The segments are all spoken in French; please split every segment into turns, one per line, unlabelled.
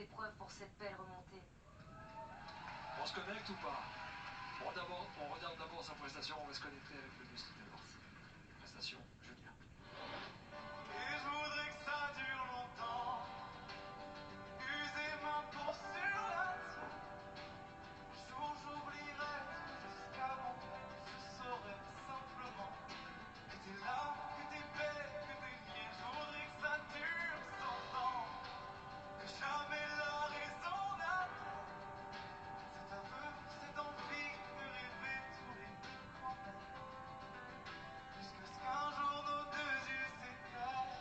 fait preuve pour cette belle remontée.
On se connecte ou pas? Bon, d'abord, on regarde d'abord sa prestation, on va se connecter avec le bus tout à l'heure. Prestation, Julien.
Et je voudrais que ça dure longtemps. User ma peau sur la tienne. Un jour j'oublierai tout jusqu'avant. Je saurais simplement que t'es là, que t'es belle, que t'es liée. Je voudrais que ça dure 100 ans. Que jamais la raison n'attend. C'est un peu cette envie de rêver tous les deux quand même. Jusqu'à ce qu'un jour nos deux yeux s'éclairent.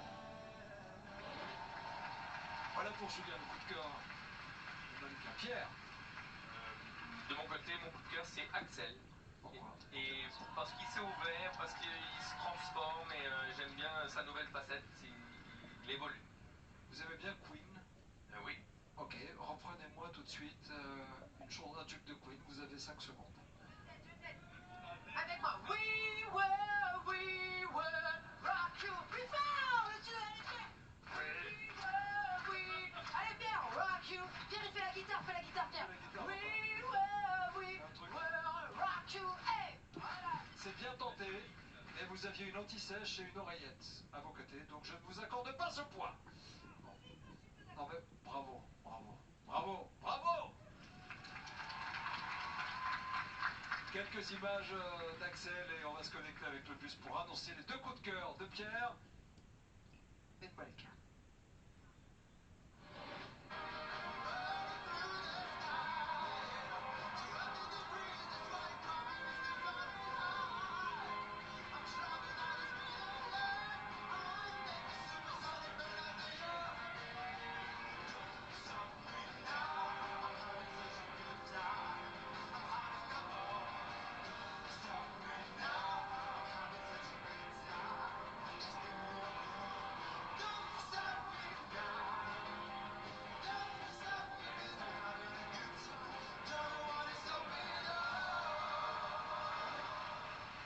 Voilà pour Julien, le coup de cœur de Malika. Pierre.
De mon côté, mon coup de cœur, c'est Axel.
Pourquoi?
Et parce qu'il s'est ouvert, parce qu'il se transforme et j'aime bien sa nouvelle facette, il évolue.
Vous aimez bien Queen?
Oui.
Ok, reprenez-moi tout de suite une chanson d'un tube de Queen, vous avez 5 secondes.
Avec moi, we will rock you. Plus fort, we. Allez Pierre, rock you. Pierre, il fait la guitare, Pierre. We will rock you. Hey, voilà.
C'est bien tenté, mais vous aviez une anti-sèche et une oreillette à vos côtés, donc je ne vous accorde pas ce point. Bon. Non mais bravo. Quelques images d'Axel et on va se connecter avec le bus pour annoncer les deux coups de cœur de Pierre et de Malika.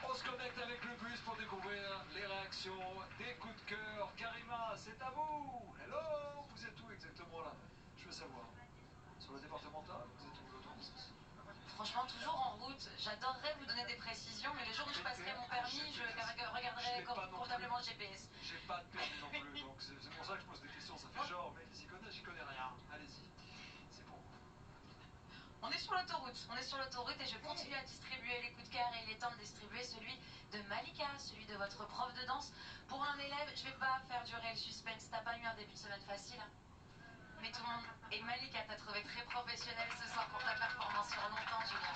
On se connecte avec le bus pour découvrir les réactions des coups de cœur. Karima, c'est à vous. Hello, vous êtes où exactement là? Je veux savoir. Sur la départementale, vous êtes où l'autoroute?
Franchement, toujours en route. J'adorerais vous donner des précisions, mais le jour où je passerai mon permis, je regarderai convenablement le GPS.
J'ai pas de permis non plus, donc c'est pour ça que je pose des questions. Ça fait genre, mais j'y connais rien. Allez-y, c'est pour vous.
On est sur l'autoroute et je continue à distribuer les coups de cœur et il est temps de distribuer celui de Malika, celui de votre prof de danse. Pour un élève, je vais pas faire durer le suspense, t'as pas eu un début de semaine facile, hein. Mais tout le monde, et Malika t'a trouvé très professionnel ce soir pour ta performance sur longtemps, Julien.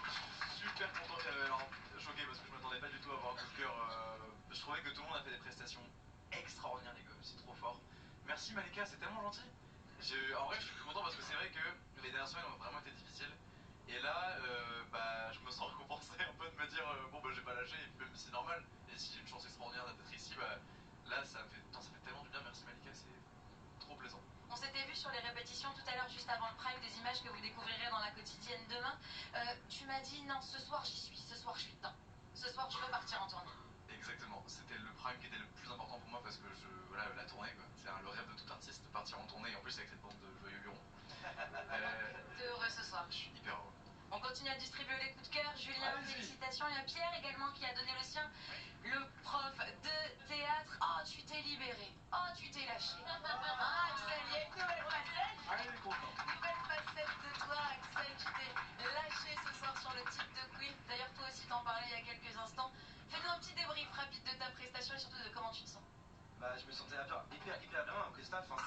Je suis super content, alors choqué parce que je m'attendais pas du tout à avoir un coup de cœur. Je trouvais que tout le monde a fait des prestations extraordinaires, les gars, c'est trop fort. Merci Malika, c'est tellement gentil. En vrai, je suis plus content parce que c'est vrai que les dernières semaines ont vraiment été difficiles. Et là, je me sens récompensé un peu de me dire bon, j'ai pas lâché, et même si c'est normal. Et si j'ai une chance extraordinaire d'être ici, là, ça fait tellement du bien. Merci Malika, c'est trop plaisant.
On s'était vu sur les répétitions tout à l'heure, juste avant le prime, des images que vous découvrirez dans la quotidienne demain. Tu m'as dit non, ce soir j'y suis, ce soir je suis dedans. Ce soir je veux partir en tournée.
Exactement, c'était le prime qui était le plus important pour moi parce que la tournée, c'est le rêve de tout artiste de partir en tournée et en plus avec cette bande de joyeux lurons.
T'es heureux ce soir?
Je suis hyper heureux.
On continue à distribuer les coups de cœur. Julien, félicitations. Il y a Pierre également qui a donné le sien. Le prof de théâtre. Oh, tu t'es libéré. Oh, tu t'es lâché. Ah, Axel, il y a une nouvelle facette.
Allez, il est content.
Nouvelle facette de toi, Axel. Tu t'es lâché ce soir sur le titre de Queen. D'ailleurs, toi aussi, t'en parlais il y a quelques instants. Fais-nous un petit débrief rapide de ta prestation et surtout de comment tu te sens.
Je me sentais hyper bien après ça. En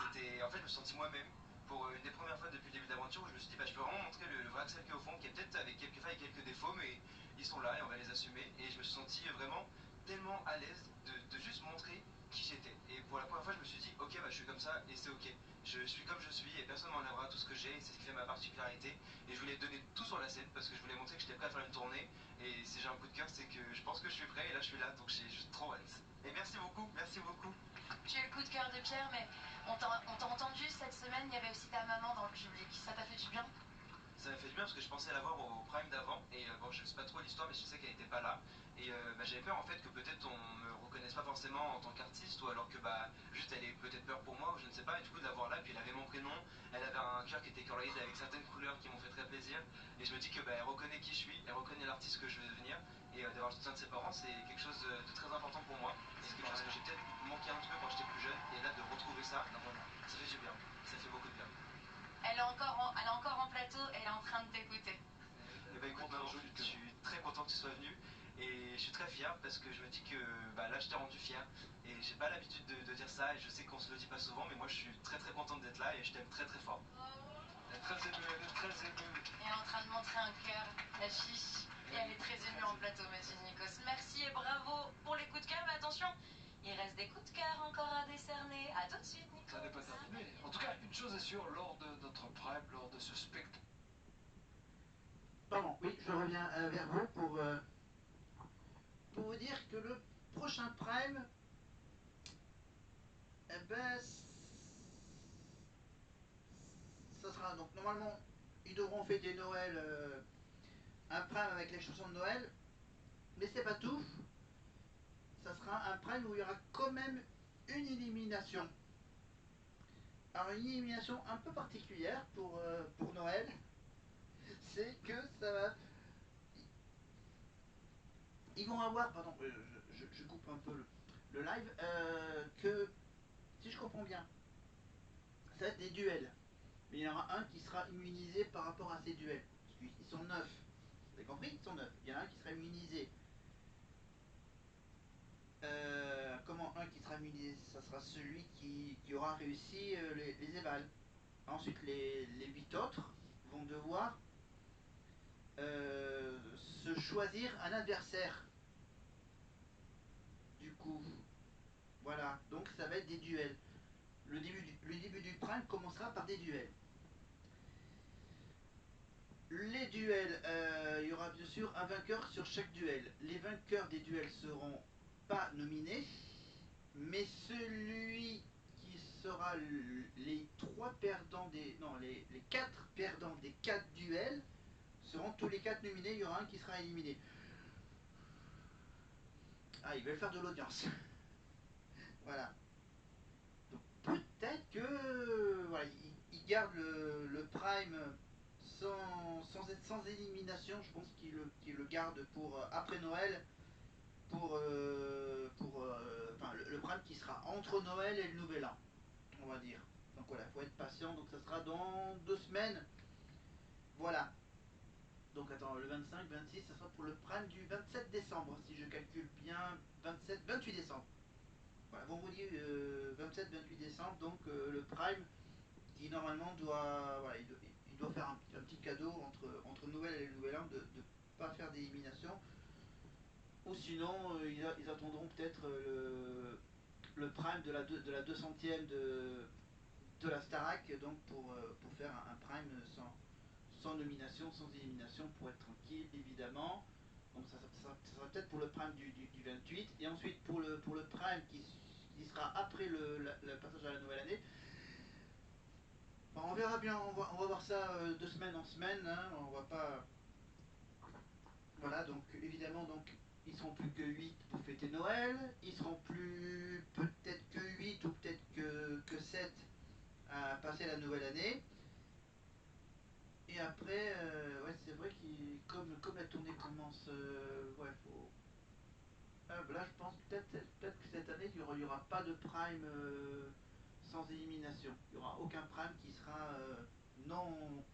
fait, je me suis senti moi-même. Pour une des premières fois depuis le début de l'aventure où je me suis dit je peux vraiment montrer le vrai Axel qui est au fond, qui est peut-être avec quelques failles et quelques défauts, mais ils sont là et on va les assumer. Et je me suis senti vraiment tellement à l'aise de juste montrer qui j'étais. Et pour la première fois je me suis dit ok je suis comme ça et c'est ok. Je suis comme je suis et personne ne m'enlèvera tout ce que j'ai et c'est ce qui fait ma particularité. Et je voulais donner tout sur la scène parce que je voulais montrer que j'étais prêt à faire une tournée. Et si j'ai un coup de cœur c'est que je pense que je suis prêt et là je suis là donc j'ai juste trop hâte. Et merci beaucoup, merci beaucoup.
Tu es le coup de cœur de Pierre, mais on t'a entendu cette semaine, il y avait aussi ta maman dans le public. Ça t'a fait du bien?
Ça m'a fait du bien parce que je pensais la voir au prime d'avant et je sais pas trop l'histoire mais je sais qu'elle était pas là et j'avais peur en fait que peut-être on me reconnaisse pas forcément en tant qu'artiste ou alors que juste elle ait peut-être peur pour moi ou je ne sais pas et du coup de la voir là puis elle avait mon prénom, elle avait un cœur qui était colorié avec certaines couleurs qui m'ont fait très plaisir. Et je me dis que elle reconnaît qui je suis, elle reconnaît l'artiste que je veux devenir. Et d'avoir le soutien de ses parents, c'est quelque chose de très important pour moi. C'est quelque chose que j'ai peut-être manqué un petit peu quand j'étais plus jeune. Et là, de retrouver ça, ça fait du bien. Ça fait beaucoup de bien.
Elle est encore en plateau, elle est en train de t'écouter.
Et écoute, maman, je suis très content que tu sois venu. Et je suis très fier parce que je me dis que là, je t'ai rendu fier. Et j'ai pas l'habitude de dire ça. Et je sais qu'on se le dit pas souvent. Mais moi, je suis très très contente d'être là. Et je t'aime très très fort.
Elle est très émue, elle est très émue.
Elle est en train de montrer un cœur, la chiche. Et elle est très émue en plateau, monsieur Nikos. Merci et bravo pour les coups de cœur. Mais attention, il reste des coups de cœur encore à décerner. À tout de suite, Nikos.
Ça n'est pas terminé. En tout cas, une chose est sûre, lors de notre prime, lors de ce spectacle.
Pardon, oui, je reviens vers vous pour vous dire que le prochain prime, eh ben, ça sera donc normalement, ils devront fêter Noël, un prime avec les chansons de Noël, mais c'est pas tout. Ça sera un prime où il y aura quand même une élimination. Alors une élimination un peu particulière pour Noël, c'est que ça va... Ils vont avoir, pardon, je coupe un peu le live, que, si je comprends bien, ça va être des duels. Mais il y en aura un qui sera immunisé par rapport à ces duels. Parce qu'ils sont 9. Vous avez compris? Ils sont 9. Il y en a un qui sera immunisé. Comment un qui sera immunisé? Ça sera celui qui aura réussi les évals. Ensuite, les 8 autres vont devoir se choisir un adversaire. Du coup, voilà. Donc ça va être des duels. Le début du prime commencera par des duels. Les duels, il y aura bien sûr un vainqueur sur chaque duel. Les vainqueurs des duels seront pas nominés, mais celui qui sera les 3 perdants des... Non, les 4 perdants des 4 duels seront tous les 4 nominés, il y aura un qui sera éliminé. Ah, ils veulent faire de l'audience. Voilà. Donc peut-être que... Voilà, ils gardent le prime sans élimination. Je pense qu'ils le gardent pour après Noël, pour enfin, le prime qui sera entre Noël et le Nouvel An, on va dire. Donc voilà, il faut être patient. Donc ça sera dans 2 semaines. Voilà. Donc attends, le 25, 26, ça sera pour le prime du 27 décembre, si je calcule bien. 28 décembre. Voilà, vendredi 27-28 décembre, donc le prime qui normalement doit, voilà, il doit faire un petit cadeau entre Noël et le Nouvel An de ne pas faire d'élimination. Ou sinon, ils attendront peut-être le prime de la 200e de la Starac, donc pour faire un prime sans nomination, sans élimination, pour être tranquille, évidemment. Donc ça sera peut-être pour le prime du 28. Et ensuite pour le prime qui sera après le passage à la nouvelle année. Bon, on verra bien, on va voir ça de semaine en semaine, hein, on va pas... Voilà, donc évidemment, donc, ils seront plus que 8 pour fêter Noël, ils seront plus peut-être que 8 ou peut-être que 7 à passer la nouvelle année. Et après, ouais, c'est vrai que comme la tournée commence, ouais, faut... là, je pense peut-être que cette année, il n'y aura pas de prime sans élimination. Il n'y aura aucun prime qui sera non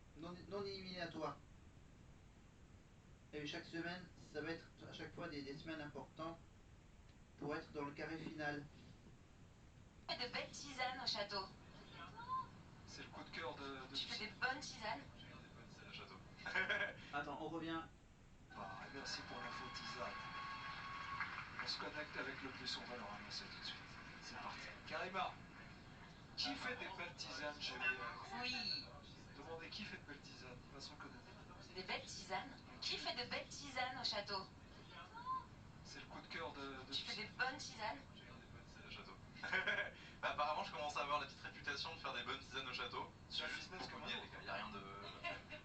éliminatoire. Et chaque semaine, ça va être à chaque fois des semaines importantes pour être dans le carré final.
Tu fais de belles tisanes au château.
C'est le coup de cœur de
Tu fais des bonnes tisanes.
C'est le château.
Attends, on revient.
Ah, et merci pour l'info tisane. On se connecte avec le plus, on va le ramasser tout de suite. C'est parti. Karima, qui fait des belles tisanes chez les...
Oui.
Demandez qui fait de belles tisanes, il va se reconnaître.
Des belles tisanes. Qui fait de belles tisanes au château?
C'est le coup de cœur de...
Tu fais des bonnes tisanes.
C'est le château. Apparemment, je commence à avoir la petite réputation de faire des bonnes tisanes au château.
C'est un
juste
business
beaucoup
comme
de
un
miel,
autre.
les gars. Y a rien de...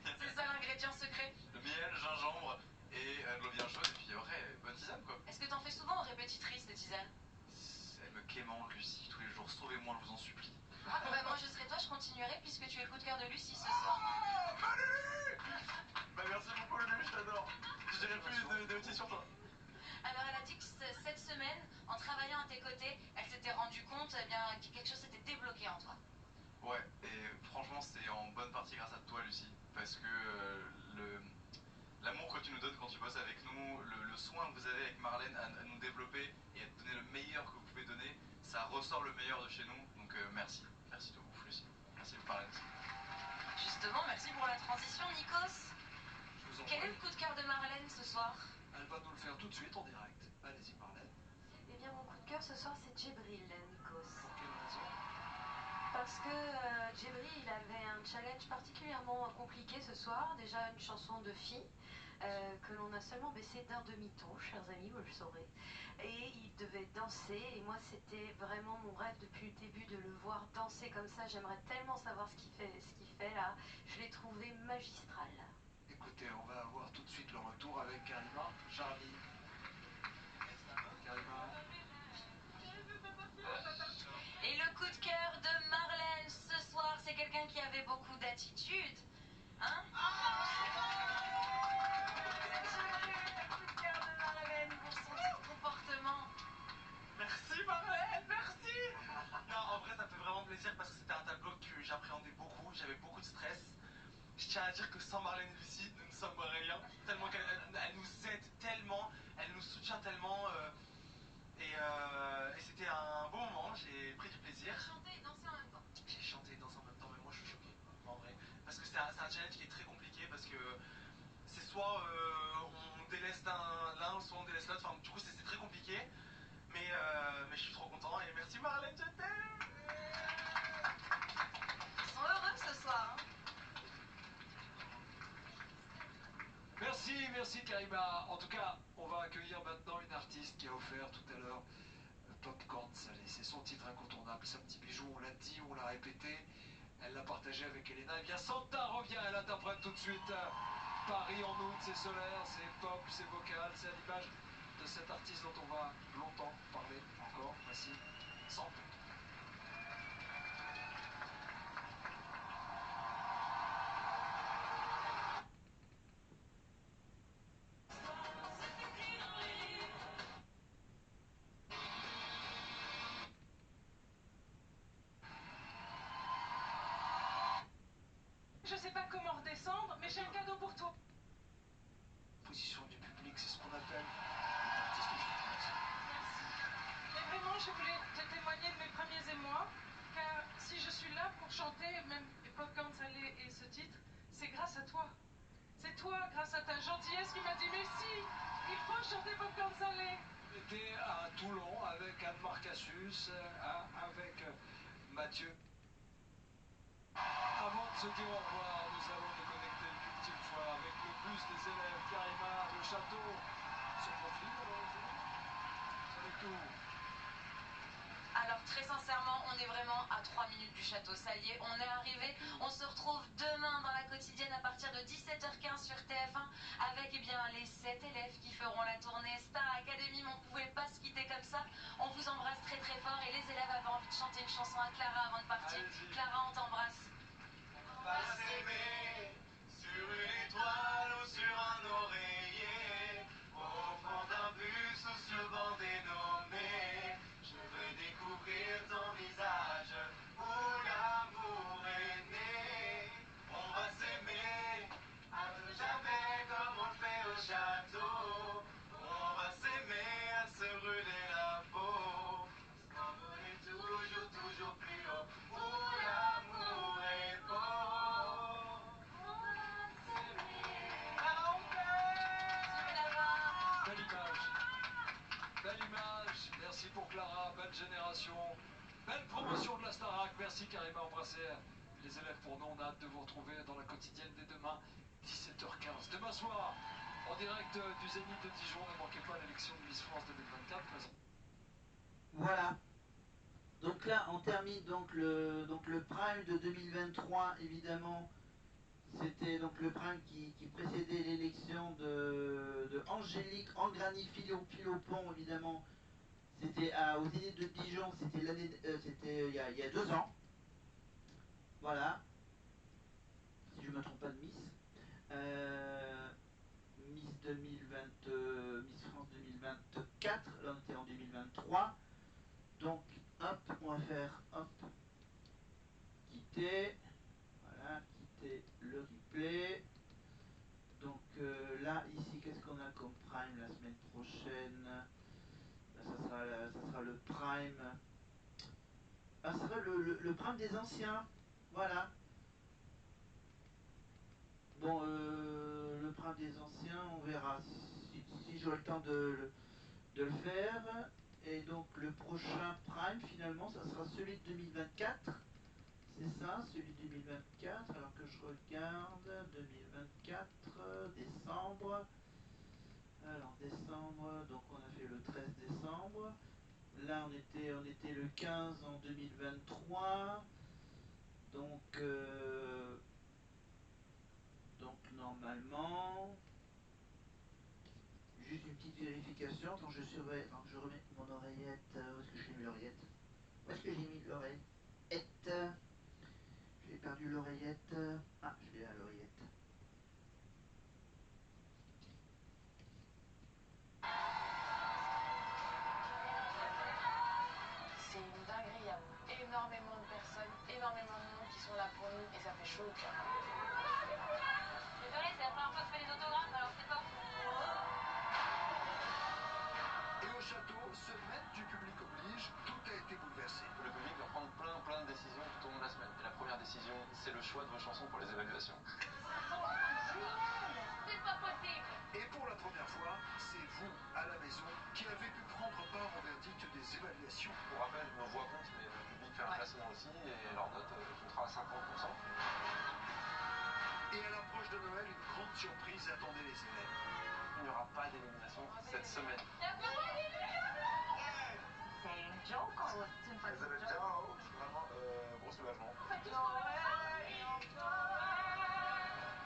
C'est ça l'ingrédient secret.
Le miel, gingembre et de l'eau bien chaude. Et puis après, bonne tisane quoi.
Est-ce que t'en fais souvent aux répétitrices de tisanes?
Elle me quémande, Lucie. Tous les jours, sauvez-moi, je vous en supplie.
Ah, bah moi je serai toi, je continue. que tu es le coup de cœur de Lucie ce soir.
Bah merci beaucoup Lulu, je t'adore. Je dirais plus de petits sur toi.
Alors elle a dit que cette semaine, en travaillant à tes côtés, elle s'était rendue compte eh bien, que quelque chose s'était débloqué en toi.
Ouais, et franchement c'est en bonne partie grâce à toi Lucie, parce que l'amour que tu nous donnes quand tu bosses avec nous, le soin que vous avez avec Marlène à nous développer et à te donner le meilleur que vous pouvez donner, ça ressort le meilleur de chez nous, donc merci. Merci de ouf Lucie. Merci de Marlène.
Justement, merci pour la transition, Nikos.
Je vous en
Quel est
prie.
le coup de cœur de Marlène ce soir?
Elle va nous le faire tout de suite en direct. Allez-y, Marlène.
Eh bien, mon coup de cœur ce soir, c'est Djibril, Nikos.
Pour quelle raison?
Parce que Djibril, il avait un challenge particulièrement compliqué ce soir. Déjà, une chanson de fille que l'on a seulement baissé d'un demi-ton, chers amis, vous le saurez. Et il devait danser. Et moi, c'était vraiment mon rêve depuis le début de le voir danser comme ça. J'aimerais tellement savoir ce qu'il fait là. Je l'ai trouvé magistral.
Écoutez, on va avoir tout de suite le retour avec Karima. Charlie. Karima.
Et le coup de cœur de Marlène ce soir, c'est quelqu'un qui avait beaucoup d'attitude. Hein? Le coup de cœur de Marlène pour son comportement.
Merci Marlène, merci. Non, en vrai ça me fait vraiment plaisir parce que c'était un tableau que j'appréhendais beaucoup, j'avais beaucoup de stress. Je tiens à dire que sans Marlène et Lucie, nous ne sommes rien. Tellement qu'elle nous aide tellement, elle nous soutient tellement. Et c'était un beau moment, j'ai pris du plaisir.
Chanter et danser en même temps.
J'ai chanté et dansé en même temps, mais moi je suis choqué, en vrai. Parce que c'est un challenge qui est très compliqué parce que c'est soit on délaisse l'un, soit on délaisse l'autre. Enfin, du coup, c'est très compliqué. Mais je suis trop content et merci Marlène, je t'aime.
Ils sont heureux ce soir. Hein?
Merci Karima. En tout cas, on va accueillir maintenant une artiste qui a offert tout à l'heure Popcorn Salé. C'est son titre incontournable, c'est un petit bijou, on l'a dit, on l'a répété. Elle l'a partagé avec Elena. Et bien Santa revient, elle interprète tout de suite Paris en août, c'est solaire, c'est pop, c'est vocal, c'est à l'image de cet artiste dont on va longtemps parler encore. Voici Santa.
Je sais pas comment redescendre, mais j'ai un cadeau pour toi.
Position du public, c'est ce qu'on appelle une artiste vivante.
Merci. Mais vraiment, je voulais te témoigner de mes premiers émois, car si je suis là pour chanter, même Popcorn Salé et ce titre, c'est grâce à toi. C'est toi, grâce à ta gentillesse, qui m'a dit mais si, il faut chanter Popcorn Salé.
On était à Toulon avec Anne-Marc Cassus, avec Mathieu. Avant de se dire au revoir, nous allons nous connecter une ultime fois avec le bus des élèves, Karima, le château. Son profil, avec tout.
Alors très sincèrement, on est vraiment à 3 minutes du château. Ça y est, on est arrivé. On se retrouve demain dans la quotidienne à partir de 17h15 sur TF1 avec eh bien, les 7 élèves qui feront la tournée Star Academy. Mais on ne pouvait pas se quitter comme ça. On vous embrasse très très fort et les élèves avaient envie de chanter une chanson à Clara avant de partir.
Allez-y.
Clara, on t'embrasse.
On va s'aimer sur une étoile ou sur un oreiller, au fond d'un bus ou sur le banc dénommé. Je veux découvrir ton visage où l'amour est né. On va s'aimer à tout jamais comme on le fait au château. On va s'aimer à se brûler la peau, s'envoler toujours, toujours plus haut où l'amour est beau. On va s'aimer. Ah, on
Bisous, Clara.
Belle image. Belle image. Merci pour Clara. Belle génération. Belle promotion de la Starac. Merci Karima. Embrassez les élèves pour nous. On a hâte de vous retrouver dans la quotidienne dès demain, 17h15. Demain soir, en direct du Zénith de Dijon. Ne manquez pas l'élection de Miss France 2024.
Voilà. Donc là, on termine donc le prime de 2023, évidemment. C'était donc le prime qui précédait l'élection de Angélique Angrani-Philopon, évidemment. C'était au Zénith de Dijon, c'était il y a 2 ans. Voilà. quitter. Voilà, quitter le replay. Donc là, ici, qu'est-ce qu'on a comme prime la semaine prochaine? Là, ça sera le prime. Ah, ça sera le prime des anciens. Voilà. Bon, le prime des anciens, on verra si j'aurai le temps de le faire. Et donc le prochain prime, finalement, ça sera celui de 2024. C'est ça, celui de 2024. Alors que je regarde, 2024, décembre. Alors décembre, donc on a fait le 13 décembre. Là on était le 15 en 2023. Donc normalement, juste une petite vérification. Donc je surveille, donc je remets mon oreillette. Où est-ce que j'ai mis l'oreillette? Où est-ce que j'ai mis l'oreillette? J'ai perdu l'oreillette. Ah, je l'ai à l'oreillette.
C'est une dinguerie, il y a énormément de personnes, énormément de monde qui sont là pour nous et ça fait chaud au cœur.
Désolée, c'est la première fois que je fais des autographes, alors c'est pas fou.
Et au château, semaine du public oblige, tout a été bouleversé.
Le public va prendre plein de décisions tout au long de la semaine. Et la première décision, c'est le choix de vos chansons pour les évaluations.
C'est pas possible.
Et pour la première fois, c'est vous, à la maison, qui avez pu prendre part au verdict des évaluations.
Pour rappel, nos voix comptent, mais le public fait un classement aussi et leur note comptera à 50%.
Et à l'approche de Noël, une grande surprise attendait les élèves.
Il n'y aura pas d'élimination cette semaine.
C'est une joke ou c'est une
Elles avaient bien un haut, vraiment gros soulagement.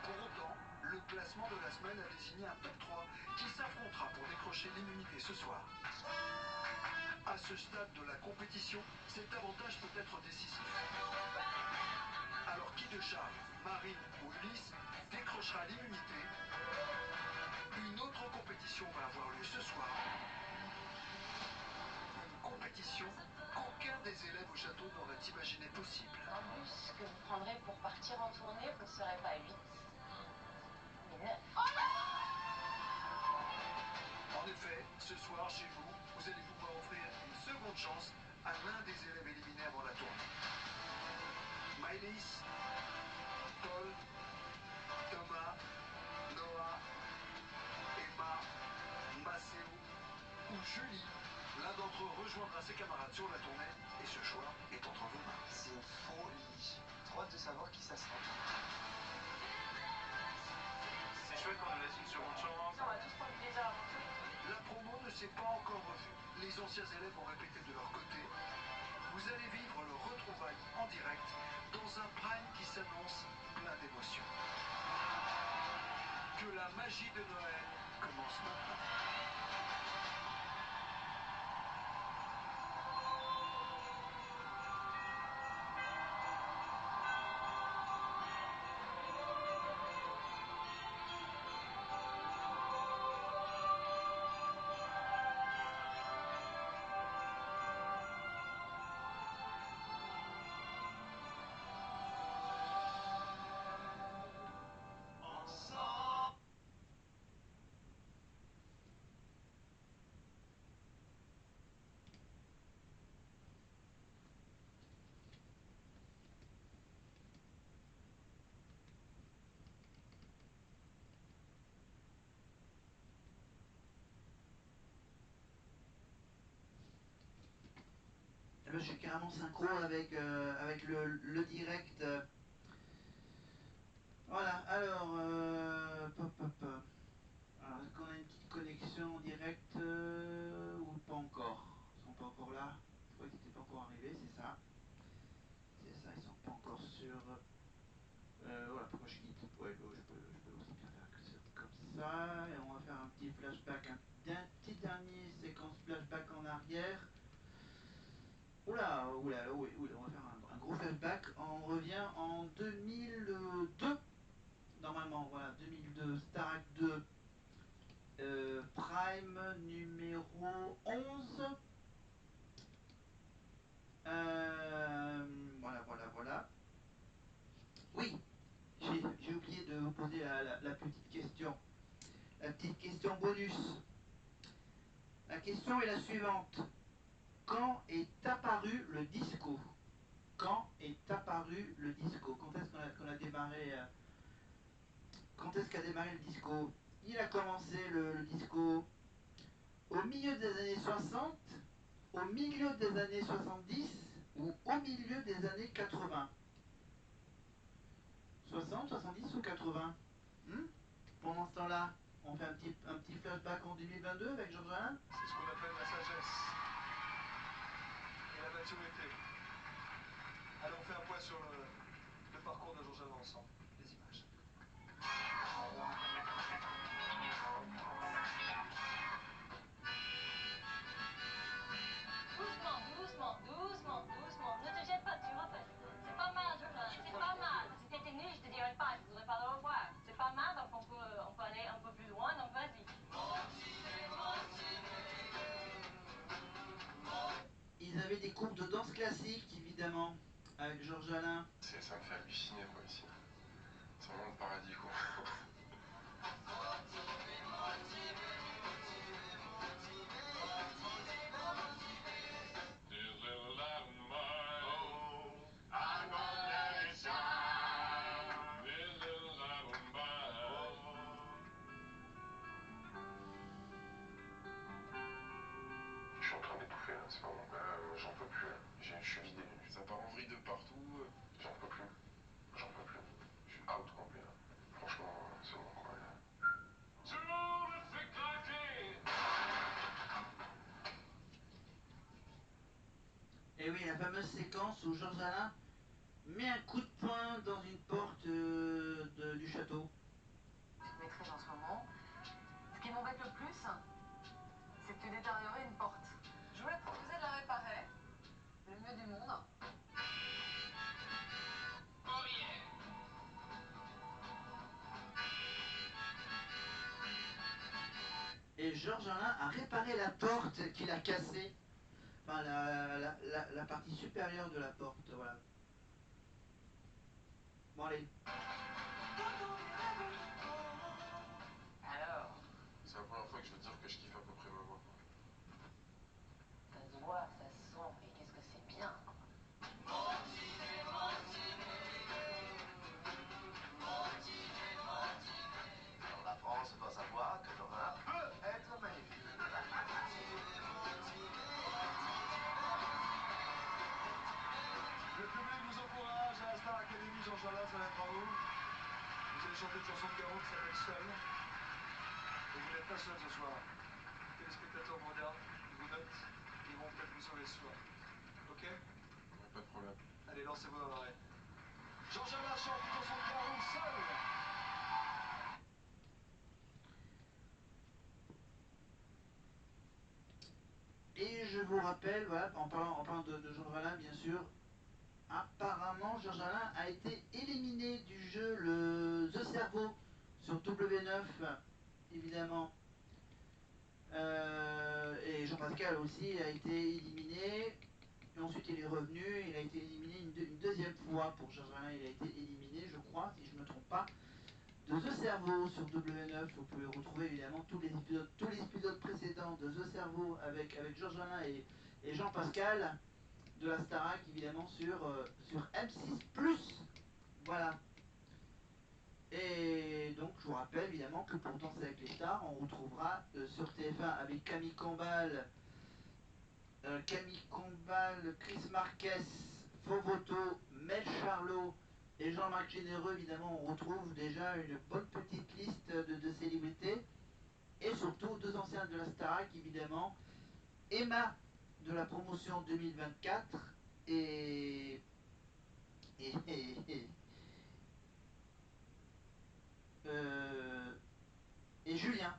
Pour autant, le classement de la semaine a désigné un top 3 qui s'affrontera pour décrocher l'immunité ce soir. À ce stade de la compétition, cet avantage peut être décisif. Alors qui de Charles, Marine ou Ulysse décrochera l'immunité? Une autre compétition va avoir lieu ce soir. Une compétition qu'aucun des élèves au château n'aurait imaginé possible.
Un bus que vous prendrez pour partir en tournée, vous ne serez pas 8, mais 9.
En effet, ce soir, chez vous, vous allez pouvoir offrir une seconde chance à l'un des élèves éliminés avant la tournée. Maëlys, Paul, Thomas, Noah, Emma, Maceo ou Julie, l'un d'entre eux rejoindra ses camarades sur la tournée et ce choix est entre vos mains.
C'est une folie. Trop hâte de savoir qui ça sera.
C'est chouette qu'on nous laisse une seconde chance.
On va tous prendre plaisir avant tout.
La promo ne s'est pas encore revue. Les anciens élèves ont répété de leur côté. Vous allez vivre le retrouvaille en direct dans un prime qui s'annonce plein d'émotions. Que la magie de Noël commence maintenant.
Là, je suis carrément synchro avec le direct. Voilà, alors, alors, est-ce qu'on a une petite connexion en direct ou pas encore? Ils sont pas encore là? Je crois qu'ils n'étaient pas encore arrivés, c'est ça. C'est ça, ils sont pas encore sur... voilà, pourquoi je quitte? Ouais, bon, je peux aussi bien faire que comme ça. Et on va faire un petit flashback, un petit dernier séquence flashback en arrière. Oula, oui, on va faire un gros flashback. On revient en 2002. Normalement, voilà, 2002, Starac 2, Prime numéro 11. Voilà. la petite question. La petite question bonus. La question est la suivante. Quand est apparu le disco? Quand est apparu le disco? Quand est-ce qu'on a démarré quand est-ce qu'a démarré le disco? Il a commencé le disco au milieu des années 60, au milieu des années 70 ou au milieu des années 80? 60, 70 ou 80? Pendant ce temps-là, on fait un petit flashback en 2022 avec Georges Alain?
C'est ce qu'on appelle la sagesse et la maturité. Allez, on fait un point sur le parcours de Georges Alain ensemble. Les images.
Doucement, doucement, doucement, doucement. Ne te jette pas dessus, refais. C'est pas mal, Georges, c'est pas mal. Si t'étais nul, je te dirais pas, je voudrais pas le revoir. C'est pas mal, donc on peut aller un peu plus loin, donc vas-y.
Ils avaient des cours de danse classique, évidemment, avec Georges Alain.
Ça me fait halluciner, quoi, ici. C'est vraiment le paradis, quoi. Je suis en train d'étouffer, là, c'est pas bon. J'en peux plus, là. Je suis vidé. Ça part en vrille de partout. J'en peux plus. J'en peux plus. Je suis out complet, là. Franchement, c'est bon, quoi, là.
Et oui, la fameuse séquence où Georges Alain met un coup de poing dans une porte du château.
Petite maîtrise en ce moment. Ce qui m'embête le plus, c'est que tu détériorais une porte. Je voulais te proposer de la réparer, le mieux du monde.
Oh yeah!
Et Georges Alain a réparé la porte qu'il a cassée. Enfin, la partie supérieure de la porte, voilà. Bon, allez.
Alors,
C'est la première fois que je veux dire que je kiffe à peu près ma voix, quoi.
ça se voit, ça se sent, et qu'est-ce que c'est bien.
Alors la France doit savoir que Georges Alain peut être magnifique.
Le public vous encourage à la Star Academy. Georges Alain, ça va être à vous. Vous allez chanter une chanson de Garou qui s'appelle Seul. Et vous n'êtes pas seul ce soir. Les téléspectateurs vous regardent, ils vous notent, ils vont peut-être vous sauver ce soir. Ok?
Ouais, pas de problème.
Allez, lancez-vous dans l'oreille. Georges Alain chante une chanson de Garou Seul.
Et je vous rappelle, voilà, en parlant de Georges Alain, bien sûr, apparemment, Georges Alain a été éliminé du jeu le The Cerveau sur W9, évidemment. Et Jean Pascal aussi a été éliminé. Et ensuite, il est revenu. Il a été éliminé une deuxième fois pour Georges Alain. Il a été éliminé, je crois, si je ne me trompe pas, de The Cerveau sur W9. Vous pouvez retrouver évidemment tous les épisodes précédents de The Cerveau avec Georges Alain et Jean Pascal de la Starac, évidemment, sur M6+. Voilà. Et donc, je vous rappelle évidemment que pour Danser avec les stars, on retrouvera sur TF1 avec Camille Combal, Chris Marquez, Fovoto, Mel Charlot et Jean-Marc Généreux. Évidemment, on retrouve déjà une bonne petite liste de célébrités. Et surtout, deux anciens de la Starac, évidemment. Emma de la promotion 2024 et Julien